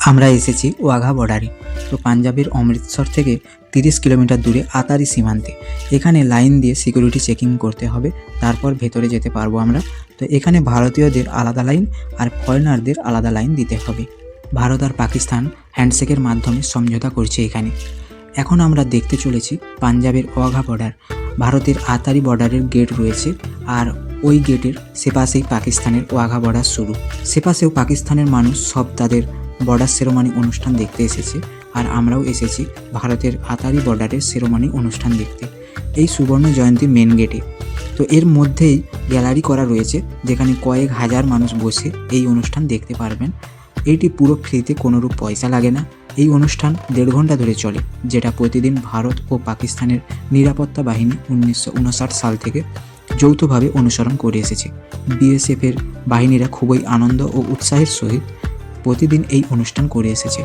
আমরা এসেছি ওয়াঘা বর্ডারে। তো পাঞ্জাবের অমৃতসর থেকে 30 কিলোমিটার দূরে আতারি সীমান্তে। এখানে লাইন দিয়ে সিকিউরিটি চেকিং করতে হবে, তারপর ভেতরে যেতে পারবো আমরা। তো এখানে ভারতীয়দের আলাদা লাইন আর ফরেনারদের আলাদা লাইন দিতে হবে। ভারত আর পাকিস্তান হ্যান্ডশেকের মাধ্যমে সমঝোতা করছে এখানে। এখন আমরা দেখতে চলেছি পাঞ্জাবের ওয়াঘা বর্ডার। ভারতের আতারি বর্ডারের গেট রয়েছে, আর ওই গেটের সেপাশেই পাকিস্তানের ওয়াঘা বর্ডার শুরু। সেপাশেও পাকিস্তানের মানুষ সব তাদের বর্ডার সেরেমনি অনুষ্ঠান দেখতে এসেছে, আর আমরাও এসেছি ভারতের আতারি বর্ডারের সেরেমনি অনুষ্ঠান দেখতে এই সুবর্ণ জয়ন্তী মেন গেটে। তো এর মধ্যেই গ্যালারি করা রয়েছে, যেখানে কয়েক হাজার মানুষ বসে এই অনুষ্ঠান দেখতে পারবেন। এইটি পুরো ফ্রিতে, কোনোরূপ পয়সা লাগে না। এই অনুষ্ঠান 1.5 ঘন্টা ধরে চলে, যেটা প্রতিদিন ভারত ও পাকিস্তানের নিরাপত্তা বাহিনী 1959 সাল থেকে যৌথভাবে অনুসরণ করে এসেছে। বিএসএফের বাহিনীরা খুবই আনন্দ ও উৎসাহের সহিত প্রতিদিন এই অনুষ্ঠান করে এসেছে।